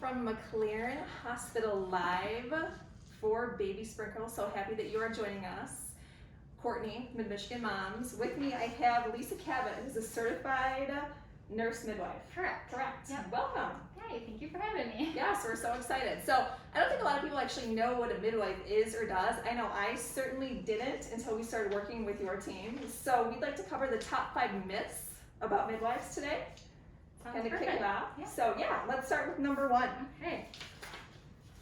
from McLaren Hospital live for Baby Sprinkle. So happy that you are joining us. Courtney, Mid-Michigan Moms. With me I have Lisa Cavett, who's a certified nurse midwife. Correct. Yep. Welcome. Hey, thank you for having me. Yes, we're so excited. So I don't think a lot of people actually know what a midwife is or does. I know I certainly didn't until we started working with your team. So we'd like to cover the top 5 myths about midwives today. Sounds Kind of perfect. kick it off. Yeah. So yeah, let's start with number 1. Okay.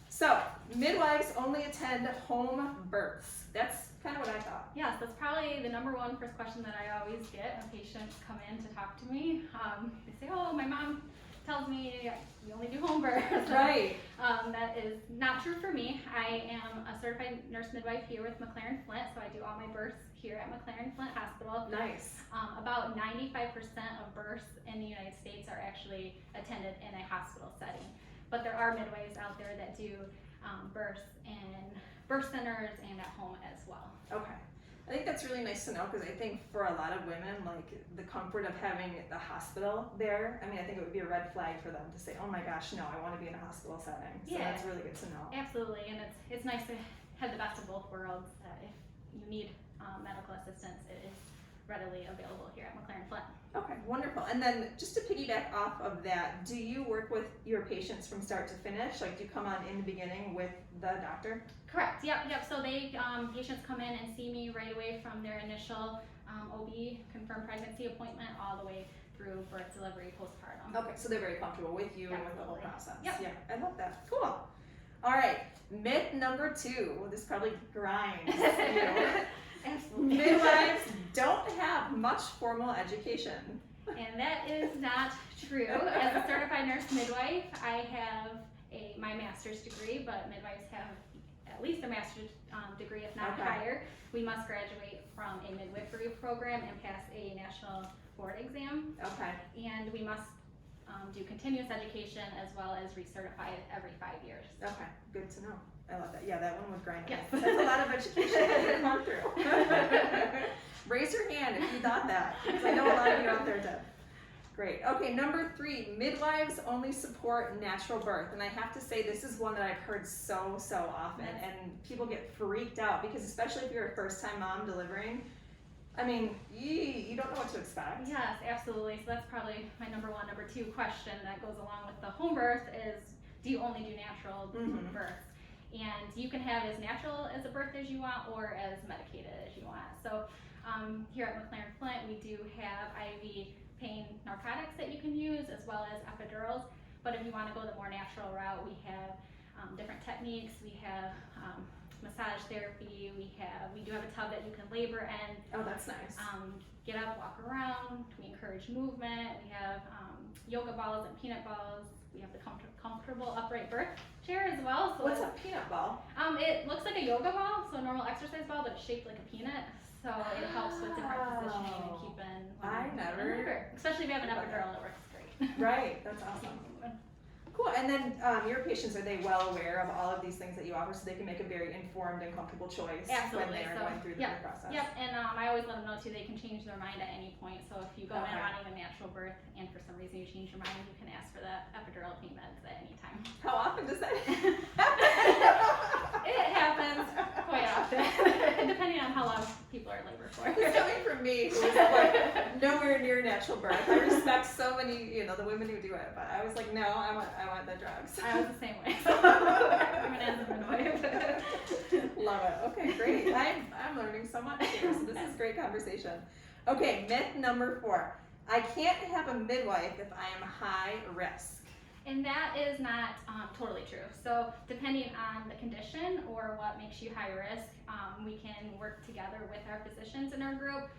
So midwives only attend home births. That's kind of what I thought. Yes, that's probably the number one first question that I always get when patients come in to talk to me. They say, oh, my mom tells me we only do home births. Right. That is not true for me. I am a certified nurse midwife here with McLaren Flint, so I do all my births here at McLaren Flint Hospital. Nice. About 95% of births in the United States are actually attended in a hospital setting. But there are midwives out there that do births in birth centers and at home as well. Okay. I think that's really nice to know because I think for a lot of women, like the comfort of having the hospital there, I mean, I think it would be a red flag for them to say, oh my gosh, no, I want to be in a hospital setting. So Yeah. that's really good to know. Absolutely, and it's nice to have the best of both worlds. If you need medical assistance, it is readily available here at McLaren Flint. Okay, wonderful. And then just to piggyback off of that, do you work with your patients from start to finish? Like, do you come on in the beginning with the doctor? Correct. Yep. So they patients come in and see me right away from their initial OB confirmed pregnancy appointment all the way through birth, delivery, postpartum. Okay, so they're very comfortable with you and with the whole Absolutely. process. Yep. Yeah, I love that. Cool. All right, myth number 2. Well, this probably grinds you. Absolutely. Midwives don't have much formal education. And that is not true. As a certified nurse midwife, I have my master's degree, but midwives have at least a master's degree, if not Okay. higher. We must graduate from a midwifery program and pass a national board exam, Okay. and we must do continuous education as well as recertify every 5 years. Okay, good to know. I love that. Yeah, that one would grind me. Yes. That's a lot of education to come through. Raise your hand if you thought that, because I know a lot of you out there did. Great. Okay, number 3, midwives only support natural birth. And I have to say, this is one that I've heard so often, and people get freaked out because especially if you're a first-time mom delivering, I mean, you don't know what to expect. Yes, absolutely. So that's probably my number 1. Number 2 question that goes along with the home birth is, do you only do natural births? And you can have as natural as a birth as you want or as medicated as you want. So here at McLaren Flint, we do have IV pain narcotics that you can use as well as epidurals. But if you want to go the more natural route, we have different techniques. We have massage therapy. We do have a tub that you can labor in. Oh, that's nice. Get up, walk around. We encourage movement. We have yoga balls and peanut balls. We have the comfortable upright birth chair as well. So What's a peanut ball? it looks like a yoga ball, so a normal exercise ball, but it's shaped like a peanut. So it helps with different positioning and keeping. Especially if you have an epidural, it works great. Right, that's awesome. Cool. And then your patients, are they well aware of all of these things that you offer so they can make a very informed and comfortable choice Absolutely. when they're going through the process? Yep, and I always let them know too, they can change their mind at any point. So if you go in wanting a natural birth and for some reason you change your mind, you can ask for the epidural pain meds at any time. How often does that It happens quite often, depending on how long people are in labor for. It's coming from me, who is like nowhere near natural birth. I respect so many, the women who do it, but I was like, no, I want the drugs. I was the same way. I'm an midwife. Love it. Okay, great. I'm learning so much here, so this is great conversation. Okay, myth number 4. I can't have a midwife if I am high risk. And that is not totally true. So depending on the condition or what makes you high risk, we can work together with our physicians in our group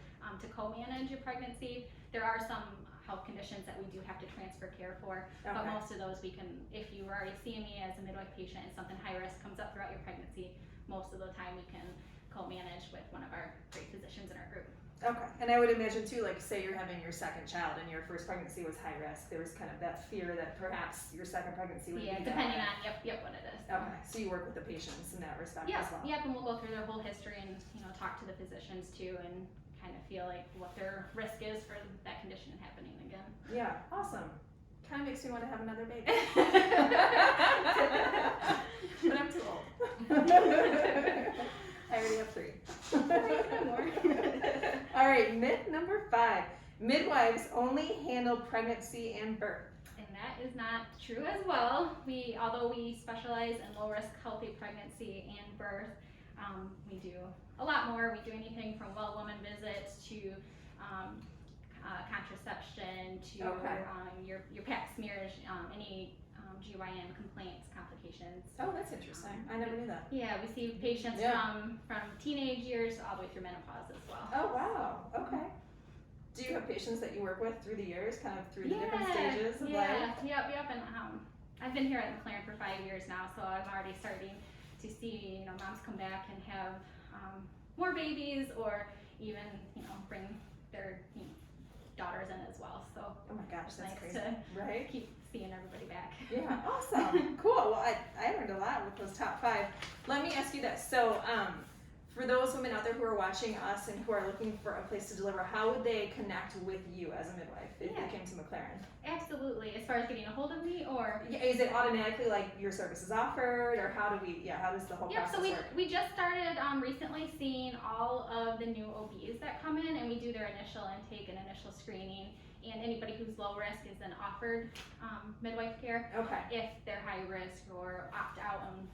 to co-manage your pregnancy. There are some health conditions that we do have to transfer care for, but most of those we can, if you are already seeing me as a midwife patient and something high risk comes up throughout your pregnancy, most of the time we can co-manage with one of our great physicians in our group. Okay, and I would imagine too, like say you're having your second child and your first pregnancy was high risk, there was kind of that fear that perhaps your second pregnancy would be depending on what it is. Okay, so you work with the patients in that respect as well. Yep, and we'll go through their whole history and talk to the physicians too and kind of feel like what their risk is for that condition happening again. Yeah, awesome. Kind of makes me want to have another baby. right, myth number 5. Midwives only handle pregnancy and birth. And that is not true as well. Although we specialize in low risk healthy pregnancy and birth, we do a lot more. We do anything from well woman visits to contraception to your pap smears, any GYN complaints, complications. Oh, that's interesting. I never knew that. Yeah, we see patients from teenage years all the way through menopause as well. Oh, wow. Okay. Do you have patients that you work with through the years, kind of through the different stages of life? Yep. And I've been here at McLaren for 5 years now, so I'm already starting to see moms come back and have more babies, or even bring their daughters in as well. So oh my gosh, that's nice crazy, to right? keep seeing everybody back. Yeah, awesome, cool. Well, I learned a lot with those top 5. Let me ask you this. So, for those women out there who are watching us and who are looking for a place to deliver, how would they connect with you as a midwife if they came to McLaren? Absolutely. As far as getting a hold of me, or is it automatically like your service is offered, or how does the whole process work? So we just started recently seeing all of the new OBs that come in, and we do their initial intake and initial screening. And anybody who's low risk is then offered midwife care. Okay. If they're high risk or opt out and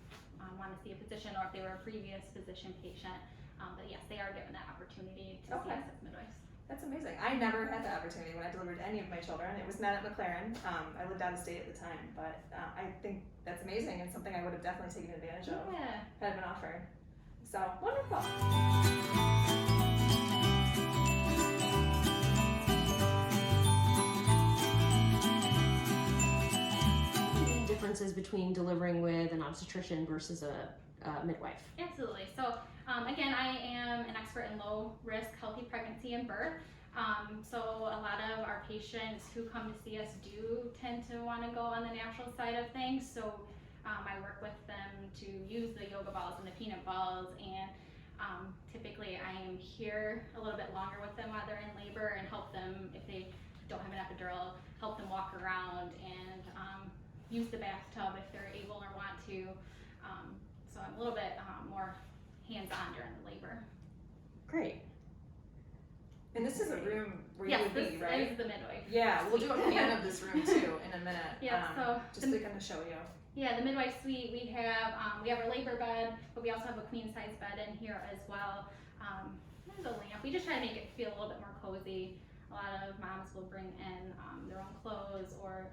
want to see a physician, or if they were a previous physician patient. But yes, they are given that opportunity to see us as midwives. That's amazing. I never had that opportunity when I delivered any of my children. It was not at McLaren. I lived out of state at the time, but I think that's amazing and something I would have definitely taken advantage of had it been offered. So, wonderful. Differences between delivering with an obstetrician versus a midwife? Absolutely. So again, I am an expert in low risk healthy pregnancy and birth. So a lot of our patients who come to see us do tend to want to go on the natural side of things. So I work with them to use the yoga balls and the peanut balls, and typically I am here a little bit longer with them while they're in labor and help them, if they don't have an epidural, help them walk around and use the bathtub if they're able or want to. So I'm a little bit more hands-on during the labor. Great. And this is a room where you would be, right? Yes, this is the midwife. Yeah, we'll do a pan of this room too in a minute. So just to kind of show you. Yeah, the midwife suite, we have our labor bed, but we also have a queen size bed in here as well. There's a lamp. We just try to make it feel a little bit more cozy. A lot of moms will bring in their own clothes or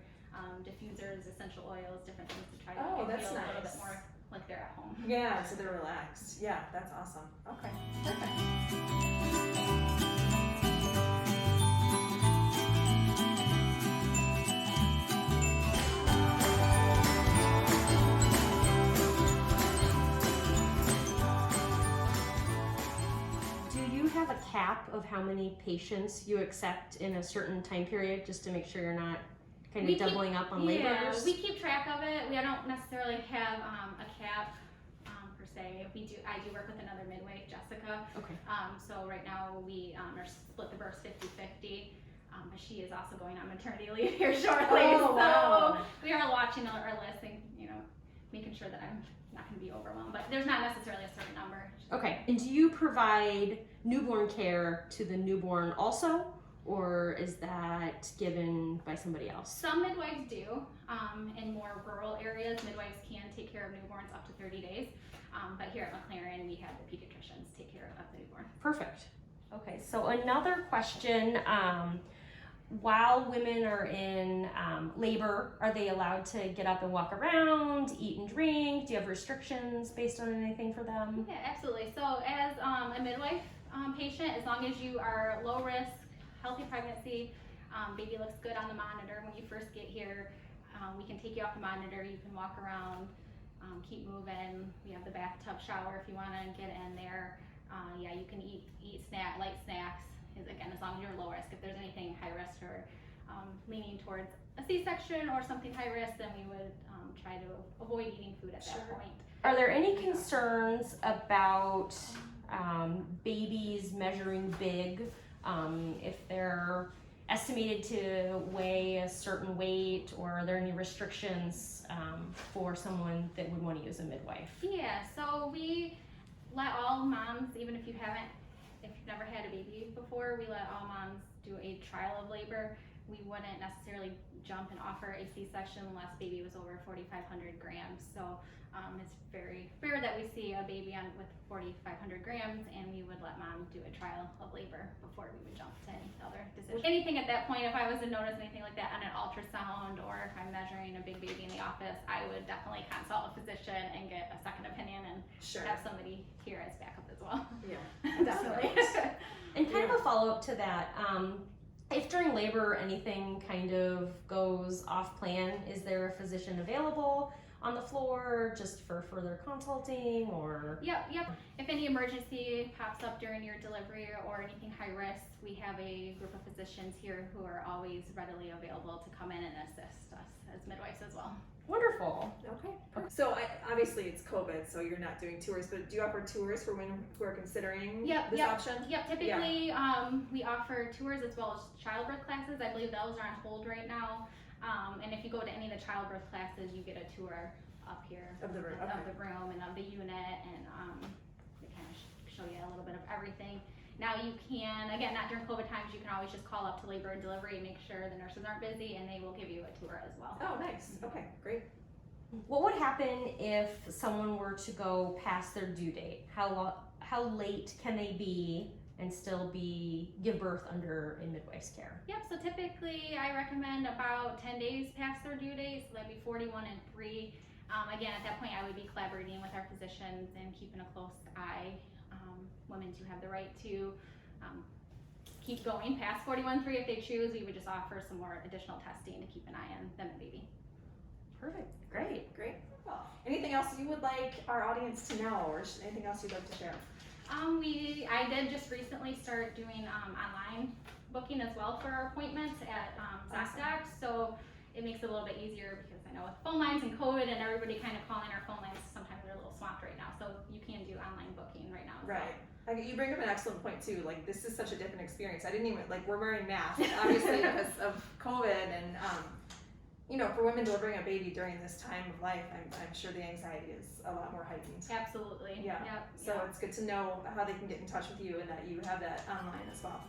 diffusers, essential oils, different things to try to make it feel a little bit more like they're at home. Yeah, so they're relaxed. Yeah, that's awesome. Okay, perfect. Do you have a cap of how many patients you accept in a certain time period, just to make sure you're not kind of doubling up on labors? Yeah, we keep track of it. We don't necessarily have a cap per se. I do work with another midwife, Jessica. Okay. So right now we are split the births 50-50. But she is also going on maternity leave here shortly. So we are watching our list and making sure that I'm not going to be overwhelmed. But there's not necessarily a certain number. Okay. And do you provide newborn care to the newborn also? Or is that given by somebody else? Some midwives do. In more rural areas, midwives can take care of newborns up to 30 days. But here at McLaren, we have the pediatricians take care of the newborn. Perfect. Okay, so another question. While women are in labor, are they allowed to get up and walk around, eat and drink? Do you have restrictions based on anything for them? Yeah, absolutely. So as a midwife patient, as long as you are low risk, healthy pregnancy, baby looks good on the monitor when you first get here, we can take you off the monitor, you can walk around, keep moving. We have the bathtub shower if you want to get in there. You can eat light snacks, again, as long as you're low risk. If there's anything high risk or leaning towards a C-section or something high risk, then we would try to avoid eating food at that point. Are there any concerns about babies measuring big? If they're estimated to weigh a certain weight, or are there any restrictions for someone that would want to use a midwife? Yeah, so we let all moms, even if if you've never had a baby before, we let all moms do a trial of labor. We wouldn't necessarily jump and offer a C-section unless baby was over 4,500 grams. So it's very rare that we see a baby with 4,500 grams, and we would let mom do a trial of labor before we would jump to any other decision. Anything at that point, if I was to notice anything like that on an ultrasound, or if I'm measuring a big baby in the office, I would definitely consult a physician and get a second opinion and have somebody here as backup as well. Yeah, Definitely. And kind of a follow-up to that, if during labor anything kind of goes off plan, is there a physician available on the floor just for further consulting, or? Yep. If any emergency pops up during your delivery or anything high risk, we have a group of physicians here who are always readily available to come in and assist us as midwives as well. Wonderful. Okay. So obviously it's COVID, so you're not doing tours, but do you offer tours for women who are considering this option? Yep, typically we offer tours as well as childbirth classes. I believe those are on hold right now. And if you go to any of the childbirth classes, you get a tour up here Of the room, of the room and of the unit, and they kind of show you a little bit of everything. Now you can, again, not during COVID times, you can always just call up to labor and delivery and make sure the nurses aren't busy, and they will give you a tour as well. Oh, nice. Okay, great. What would happen if someone were to go past their due date? How late can they be and still give birth under a midwife's care? Yep, so typically I recommend about 10 days past their due date, so that'd be 41 and 3. Again, at that point I would be collaborating with our physicians and keeping a close eye. Women do have the right to keep going past 41-3 if they choose. We would just offer some more additional testing to keep an eye on them and baby. Perfect. Great. Anything else you would like our audience to know, or anything else you'd like to share? I did just recently start doing online booking as well for our appointments at ZocDoc, so it makes it a little bit easier because I know with phone lines and COVID and everybody kind of calling our phone lines, sometimes they're a little swamped right now, so you can do online booking right now as well. Right. You bring up an excellent point too. Like, this is such a different experience. I didn't even, we're wearing masks obviously because of COVID, and for women delivering a baby during this time of life, I'm sure the anxiety is a lot more heightened. Absolutely. Yeah. Yep. So it's good to know how they can get in touch with you and that you have that online as well.